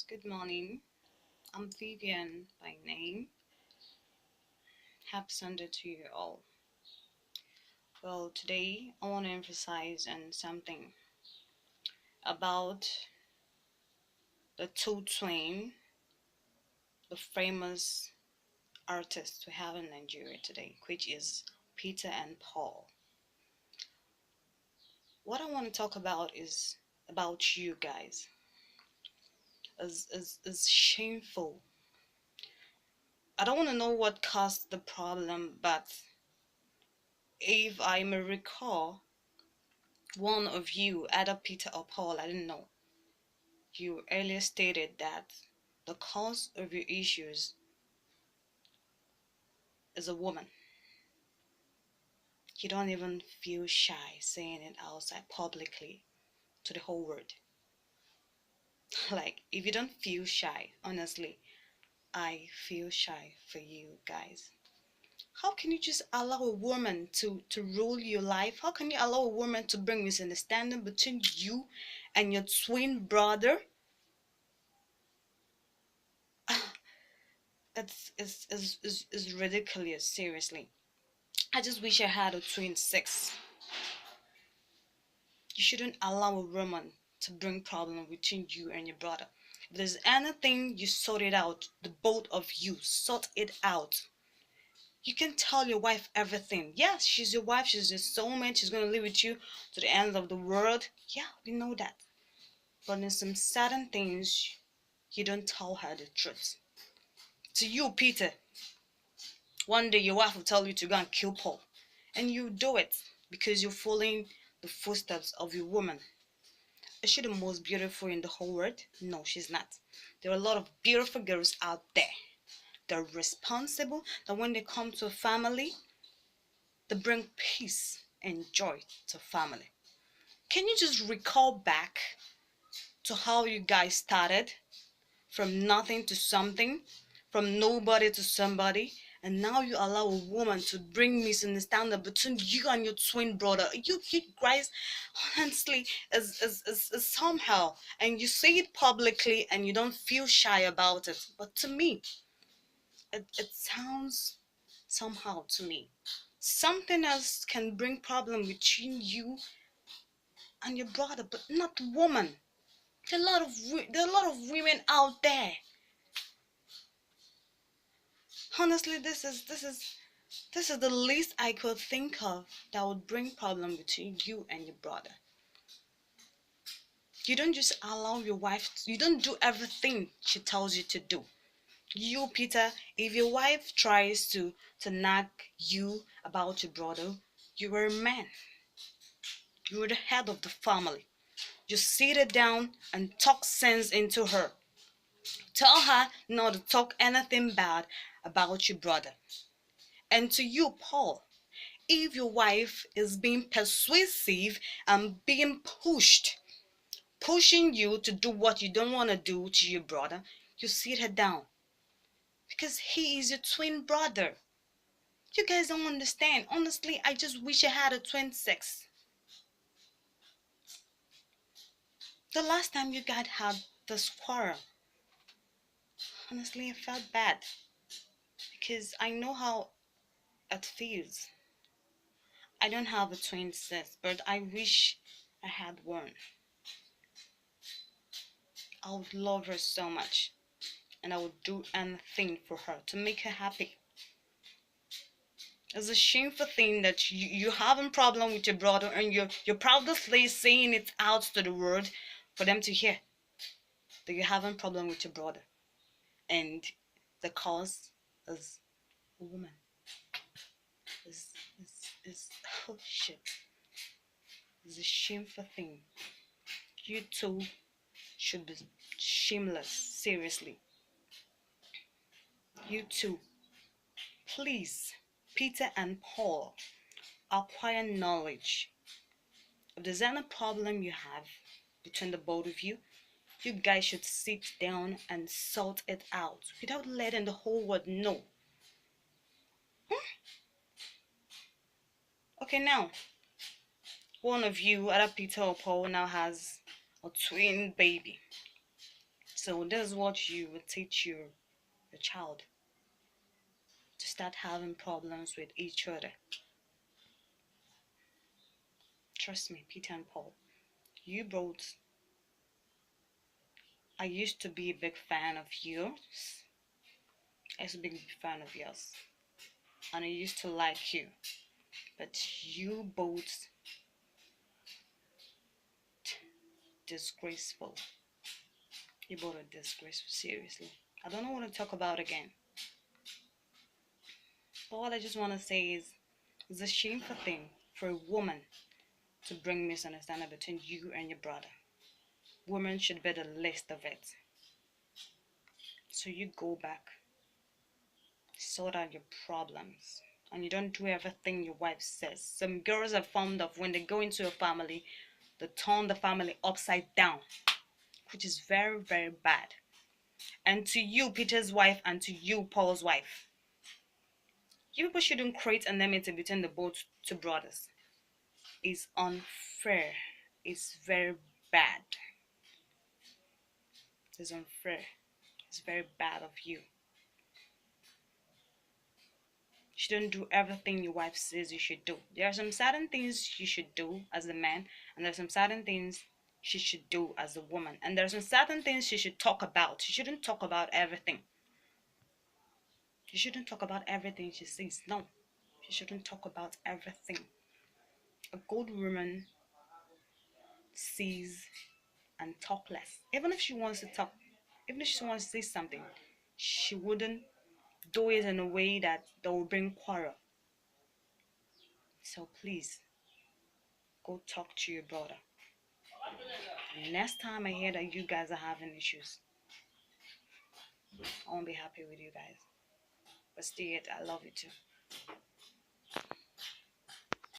Good morning. I'm Vivian by name. Happy Sunday to you all. Well, today I want to emphasize on something about the two twin, the famous artists we have in Nigeria today, which is Peter and Paul. What I want to talk about is about you guys. Is shameful. I don't want to know what caused the problem, but if I may recall, one of you, either Peter or Paul, I didn't know, you earlier stated that the cause of your issues is a woman. You don't even feel shy saying it outside publicly to the whole world. Like, if you don't feel shy, honestly, I feel shy for you guys. How can you just allow a woman to rule your life? How can you allow a woman to bring misunderstanding between you and your twin brother? It's ridiculous, seriously. I just wish I had a twin six. You shouldn't allow a woman to bring problem between you and your brother. If there's anything, you sort it out. The both of you sort it out. You can tell your wife everything. Yes, she's your wife, she's your soulmate, she's gonna live with you to the end of the world. Yeah, we know that. But in some certain things, you don't tell her the truth. To you, Peter, one day your wife will tell you to go and kill Paul. And you do it because you're following the footsteps of your woman. Is she the most beautiful in the whole world? No, she's not. There are a lot of beautiful girls out there. They're responsible, that when they come to a family, they bring peace and joy to family. Can you just recall back to how you guys started? From nothing to something, from nobody to somebody, and now you allow a woman to bring misunderstanding between you and your twin brother. You guys, honestly, is somehow, and you say it publicly and you don't feel shy about it. But to me, it sounds somehow to me. Something else can bring problem between you and your brother, but not woman. There are a lot of women out there. Honestly, this is the least I could think of that would bring problem between you and your brother. You don't just allow your wife, you don't do everything she tells you to do. You, Peter, if your wife tries to nag you about your brother, you are a man. You are the head of the family. You sit her down and talk sense into her. Tell her not to talk anything bad about your brother. And to you, Paul, if your wife is being persuasive and being pushing you to do what you don't want to do to your brother, you sit her down because he is your twin brother. You guys don't understand. Honestly, I just wish I had a twin six. The last time you guys had this quarrel, honestly, I felt bad because I know how it feels. I don't have a twin sis, but I wish I had one. I would love her so much, and I would do anything for her to make her happy. It's a shameful thing that you having problem with your brother and you're proudly saying it out to the world for them to hear that you're having problem with your brother, and the cause is a woman. Is oh shit. It's a shameful thing. You two should be shameless, seriously. You two, please, Peter and Paul, acquire knowledge. If there's any problem you have between the both of you, you guys should sit down and sort it out without letting the whole world know. Okay, now, one of you, either Peter or Paul, now has a twin baby. So this is what you would teach your child, to start having problems with each other. Trust me, Peter and Paul, you both. I used to be a big fan of yours. I used to be a big fan of yours, and I used to like you. But you both disgraceful. You both are disgraceful. Seriously, I don't know what to talk about again. But what I just want to say is, it's a shameful thing for a woman to bring misunderstanding between you and your brother. Women should be the least of it. So you go back, sort out your problems, and you don't do everything your wife says. Some girls are fond of, when they go into a family, they turn the family upside down, which is very, very bad. And to you, Peter's wife, and to you, Paul's wife, you people shouldn't create enmity between the both two brothers. It's unfair. It's very bad. It's unfair. It's very bad of you. You shouldn't do everything your wife says you should do. There are some certain things you should do as a man, and there are some certain things she should do as a woman. And there are some certain things she should talk about. She shouldn't talk about everything. You shouldn't talk about everything she says. No. She shouldn't talk about everything. A good woman sees and talk less. Even if she wants to talk, even if she wants to say something, she wouldn't do it in a way that will bring quarrel. So please, go talk to your brother. And next time I hear that you guys are having issues, I won't be happy with you guys. But still, yet, I love you too.